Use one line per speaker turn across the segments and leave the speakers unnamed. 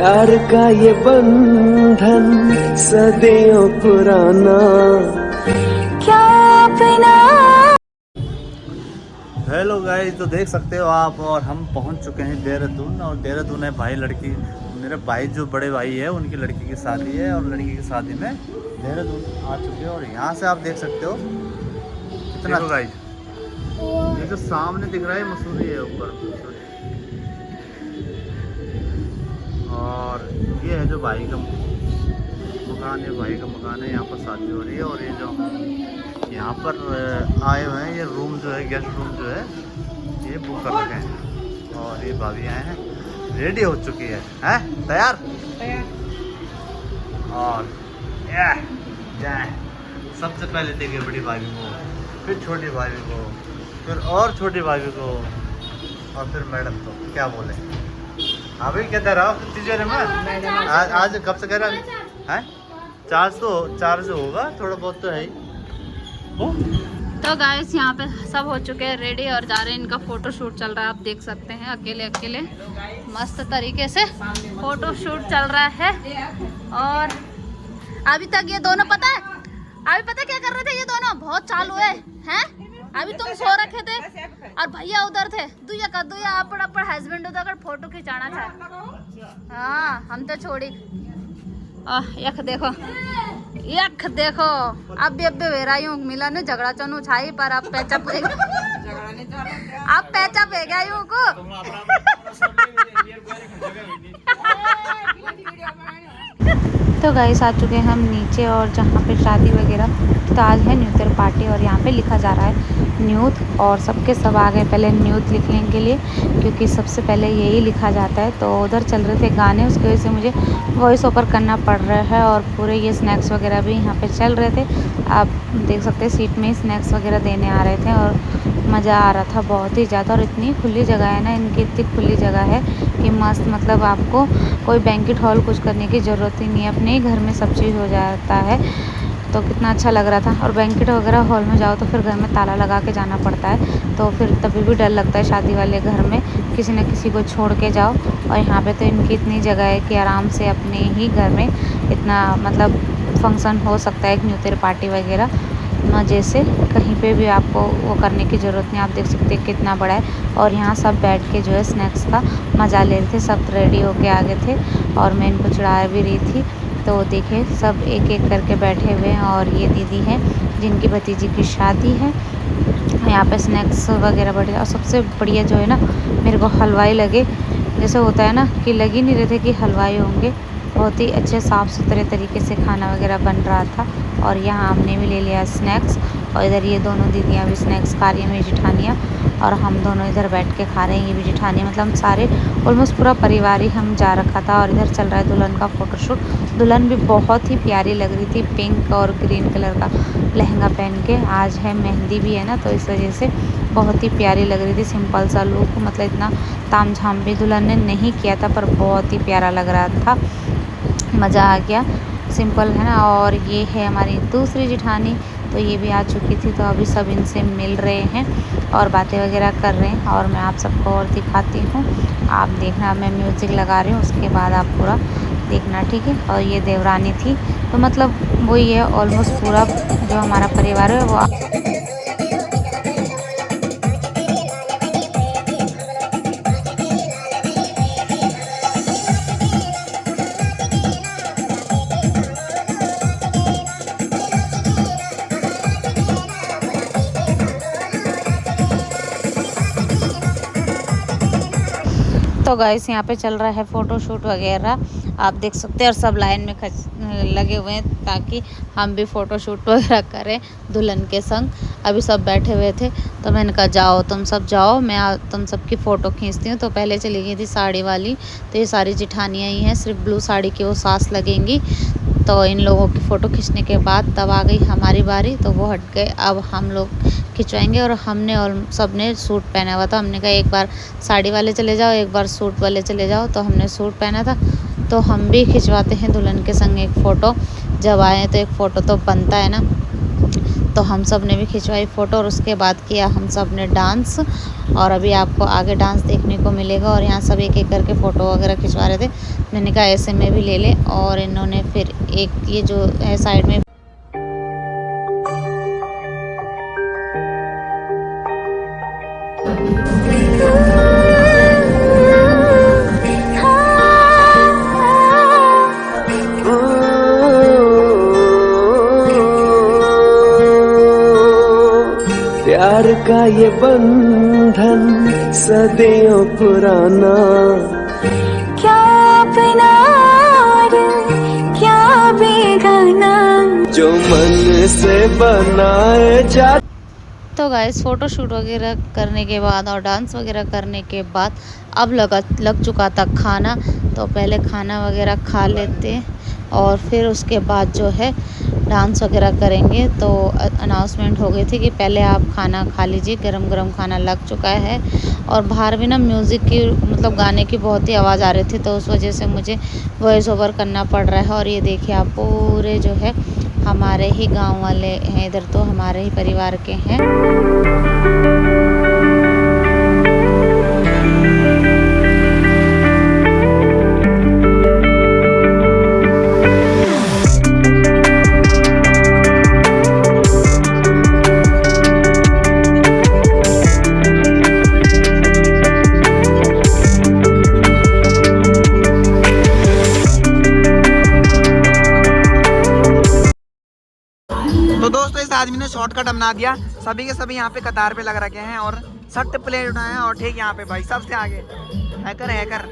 प्यार का ये बंधन सदियों पुराना क्या बिना।
हेलो गाइस, तो देख सकते हो आप, और हम पहुंच चुके हैं देहरादून। और देहरादून है भाई लड़की, मेरे भाई जो बड़े भाई है उनकी लड़की की शादी है, और लड़की की शादी में देहरादून आ चुके हैं। और यहाँ से आप देख सकते हो कितना गाइस, ये जो सामने दिख रहा है मसूरी है ऊपर, और ये है जो भाई का मकान है, भाई का मकान है, यहाँ पर शादी हो रही है। और ये जो यहाँ पर आए हुए हैं, ये रूम जो है, गेस्ट रूम जो है, ये बुक कर रखे हैं। और ये भाभी आए हैं, रेडी हो चुकी है, तैयार। और सबसे पहले देखिए बड़ी भाभी को, फिर छोटी भाभी को, फिर और छोटी भाभी को, और फिर मैडम। तो क्या बोले अभी कहते रहो तीसरे में आज कब से कह रहा है चार्ज तो होगा थोड़ा बहुत तो है ही।
तो गाइस यहाँ पे सब हो चुके हैं रेडी और जा रहे हैं, इनका फोटो शूट चल रहा है। आप देख सकते हैं अकेले अकेले मस्त तरीके से फोटो शूट चल रहा है। और अभी तक ये दोनों पता क्या कर रहे थे, ये दोनों बहुत चालू है हैं। अभी तुम सो रखे थे और भैया उधर थे, दुया अपड़ हस्बैंड उधर फोटो खिंचाना था। हाँ हम तो छोड़ी यख देखो अब वेरा यूं मिला ने झगड़ा चनु छाई पर अब पैचअप है गया यूं को। तो गाइस आ चुके हैं हम नीचे, और जहाँ पे शादी वगैरह तो आज है न्यूतर पार्टी, और यहाँ पे लिखा जा रहा है न्यूथ। और सबके सब आ गए पहले न्यूथ लिखने के लिए, क्योंकि सबसे पहले यही लिखा जाता है। तो उधर चल रहे थे गाने, उसकी वजह से मुझे वॉइस ओवर करना पड़ रहा है। और पूरे ये स्नैक्स वगैरह भी यहाँ पे चल रहे थे, आप देख सकते हैं सीट में स्नैक्स वगैरह देने आ रहे थे, और मज़ा आ रहा था बहुत ही ज़्यादा। और इतनी खुली जगह है ना, इनकी इतनी खुली जगह है कि मस्त, मतलब आपको कोई बैंकेट हॉल कुछ करने की ज़रूरत ही नहीं है, अपने ही घर में सब चीज़ हो जाता है। तो कितना अच्छा लग रहा था। और बैंकेट वगैरह हॉल में जाओ तो फिर घर में ताला लगा के जाना पड़ता है, तो फिर तभी भी डर लगता है शादी वाले घर में किसी न किसी को छोड़ के जाओ। और यहाँ पे तो इनकी इतनी जगह है कि आराम से अपने ही घर में इतना मतलब फंक्शन हो सकता है, एक न्यूतेर पार्टी वगैरह मज़े से, कहीं पे भी आपको वो करने की ज़रूरत नहीं। आप देख सकते हैं कितना बड़ा है। और यहाँ सब बैठ के जो है स्नैक्स का मज़ा ले रहे थे, सब रेडी होके आ गए थे, और मैं इनको चढ़ा भी रही थी। तो देखे सब एक एक करके बैठे हुए हैं। और ये दीदी है जिनकी भतीजी की शादी है। यहाँ पे स्नैक्स वगैरह बढ़िया, और सबसे बढ़िया जो है ना, मेरे को हलवाई लगे, जैसे होता है ना कि लग ही नहीं रहे थे कि हलवाई होंगे। बहुत ही अच्छे साफ़ सुथरे तरीके से खाना वगैरह बन रहा था। और यहाँ हमने भी ले लिया स्नैक्स, और इधर ये दोनों दीदियाँ भी स्नैक्स खा रही हैं, मेरी जिठानियाँ, और हम दोनों इधर बैठ के खा रहे हैं। ये भी जिठानियाँ, मतलब हम सारे ऑलमोस्ट पूरा परिवार ही हम जा रखा था। और इधर चल रहा है दुल्हन का फ़ोटोशूट। दुल्हन भी बहुत ही प्यारी लग रही थी, पिंक और ग्रीन कलर का लहंगा पहन के। आज है मेहंदी भी है ना, तो इस वजह से बहुत ही प्यारी लग रही थी। सिंपल सा लुक, मतलब इतना ताम झाम भी दुल्हन ने नहीं किया था, पर बहुत ही प्यारा लग रहा था, मज़ा आ गया। सिंपल है ना। और ये है हमारी दूसरी जिठानी, तो ये भी आ चुकी थी, तो अभी सब इनसे मिल रहे हैं और बातें वगैरह कर रहे हैं। और मैं आप सबको और दिखाती हूँ, आप देखना, मैं म्यूज़िक लगा रही हूँ, उसके बाद आप पूरा देखना, ठीक है। और ये देवरानी थी, तो मतलब वही है ऑलमोस्ट पूरा जो हमारा परिवार है वो। तो गाइस यहाँ पे चल रहा है फ़ोटो शूट वगैरह, आप देख सकते हैं। और सब लाइन में लगे हुए हैं ताकि हम भी फ़ोटो शूट वगैरह करें दुल्हन के संग। अभी सब बैठे हुए थे, तो मैंने कहा जाओ तुम सब जाओ, मैं तुम सबकी फ़ोटो खींचती हूँ। तो पहले चली गई थी साड़ी वाली, तो ये सारी जिठानियाँ ही हैं, सिर्फ ब्लू साड़ी की वो सास लगेंगी। तो इन लोगों की फ़ोटो खींचने के बाद तब आ गई हमारी बारी, तो वो हट गए, अब हम लोग खिंचवाएंगे। और हमने और सब ने सूट पहना हुआ था, हमने कहा एक बार साड़ी वाले चले जाओ, एक बार सूट वाले चले जाओ, तो हमने सूट पहना था। तो हम भी खिंचवाते हैं दुल्हन के संग एक फ़ोटो, जब आए तो एक फ़ोटो तो बनता है ना। तो हम सब ने भी खिंचवाई फ़ोटो और उसके बाद किया हम सब ने डांस। और अभी आपको आगे डांस देखने को मिलेगा। और यहाँ सब एक एक करके फ़ोटो वगैरह खिंचवा रहे थे। मैंने कहा ऐसे में भी ले ले। और इन्होंने फिर एक ये जो है साइड में
प्यार का ये बंधन सदियों पुराना, क्या अपना क्या बेगाना, जो मन से बनाए जा।
तो गाइस फ़ोटो शूट वगैरह करने के बाद और डांस वगैरह करने के बाद अब लग चुका था खाना। तो पहले खाना वगैरह खा लेते और फिर उसके बाद जो है डांस वगैरह करेंगे। तो अनाउंसमेंट हो गई थी कि पहले आप खाना खा लीजिए, गरम गरम खाना लग चुका है। और बाहर भी ना म्यूज़िक की मतलब गाने की बहुत ही आवाज़ आ रही थी, तो उस वजह से मुझे वॉइस ओवर करना पड़ रहा है। और ये देखिए आप पूरे जो है हमारे ही गांव वाले हैं, इधर तो हमारे ही परिवार के हैं।
तो दोस्तों इस आदमी ने शॉर्टकट अपना दिया। सभी के सभी यहाँ पे कतार पे लग रखे हैं और 60 प्लेट उठाए और ठीक यहाँ पे भाई सबसे आगे हैकर।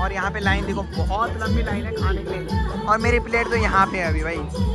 और यहाँ पे लाइन देखो, बहुत लंबी लाइन है खाने के लिए। और मेरी प्लेट तो यहाँ पे है अभी भाई।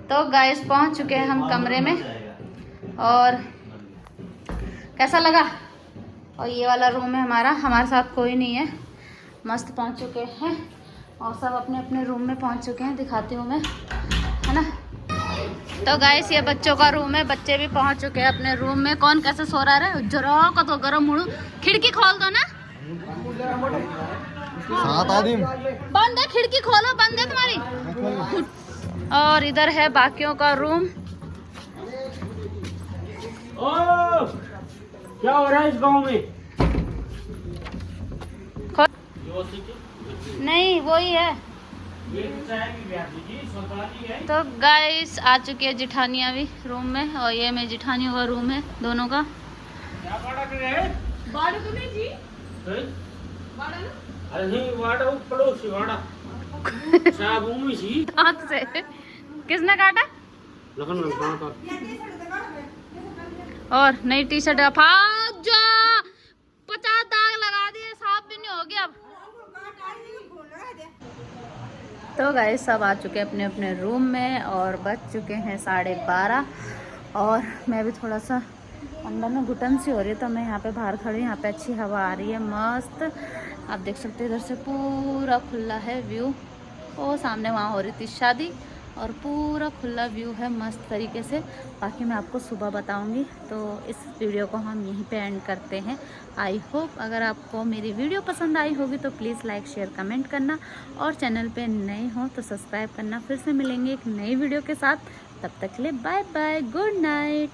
तो गाइस पहुंच चुके हैं हम कमरे में, और कैसा लगा। और ये वाला रूम है हमारा, हमारे साथ कोई नहीं है, मस्त पहुंच चुके हैं और सब अपने अपने रूम में पहुंच चुके हैं। दिखाती हूँ मैं, है ना। तो गाइस ये बच्चों का रूम है, बच्चे भी पहुंच चुके हैं अपने रूम में। कौन कैसे सो रहा है, जरा का तो गरम मुड़ू, खिड़की खोल दो ना। बंद है, खिड़की खोलो, बंद है तुम्हारी। और इधर है बाकियों का रूम।
क्या हो रहा है इस गांव में?
नहीं वही है। तो गाइस आ चुकी है जिठानिया भी रूम में, और ये मेरी जिठानियों का रूम है दोनों का।
बाड़ा तो नहीं जी? बाड़ा ना? अरे नहीं, बाड़ा वो पड़ोसी बाड़ा। साहब उम्मी सी।
दांत से किसने काटा?
लखन में काटा।
और नई टी शर्ट 50 दाग लगा दिए, साफ भी नहीं हो गया अब। तो गाइस सब आ चुके हैं अपने अपने रूम में, और बज चुके हैं 12:30। और मैं भी थोड़ा सा अंदर में घुटन सी हो रही है, तो मैं यहाँ पे बाहर खड़ी हूँ। यहाँ पे अच्छी हवा आ रही है, मस्त। आप देख सकते हैं इधर से पूरा खुला है व्यू। वो सामने वहाँ हो रही थी शादी, और पूरा खुला व्यू है मस्त तरीके से। बाकी मैं आपको सुबह बताऊंगी। तो इस वीडियो को हम यहीं पे एंड करते हैं। आई होप अगर आपको मेरी वीडियो पसंद आई होगी तो प्लीज़ लाइक शेयर कमेंट करना, और चैनल पे नए हो तो सब्सक्राइब करना। फिर से मिलेंगे एक नई वीडियो के साथ, तब तक के लिए बाय बाय, गुड नाइट।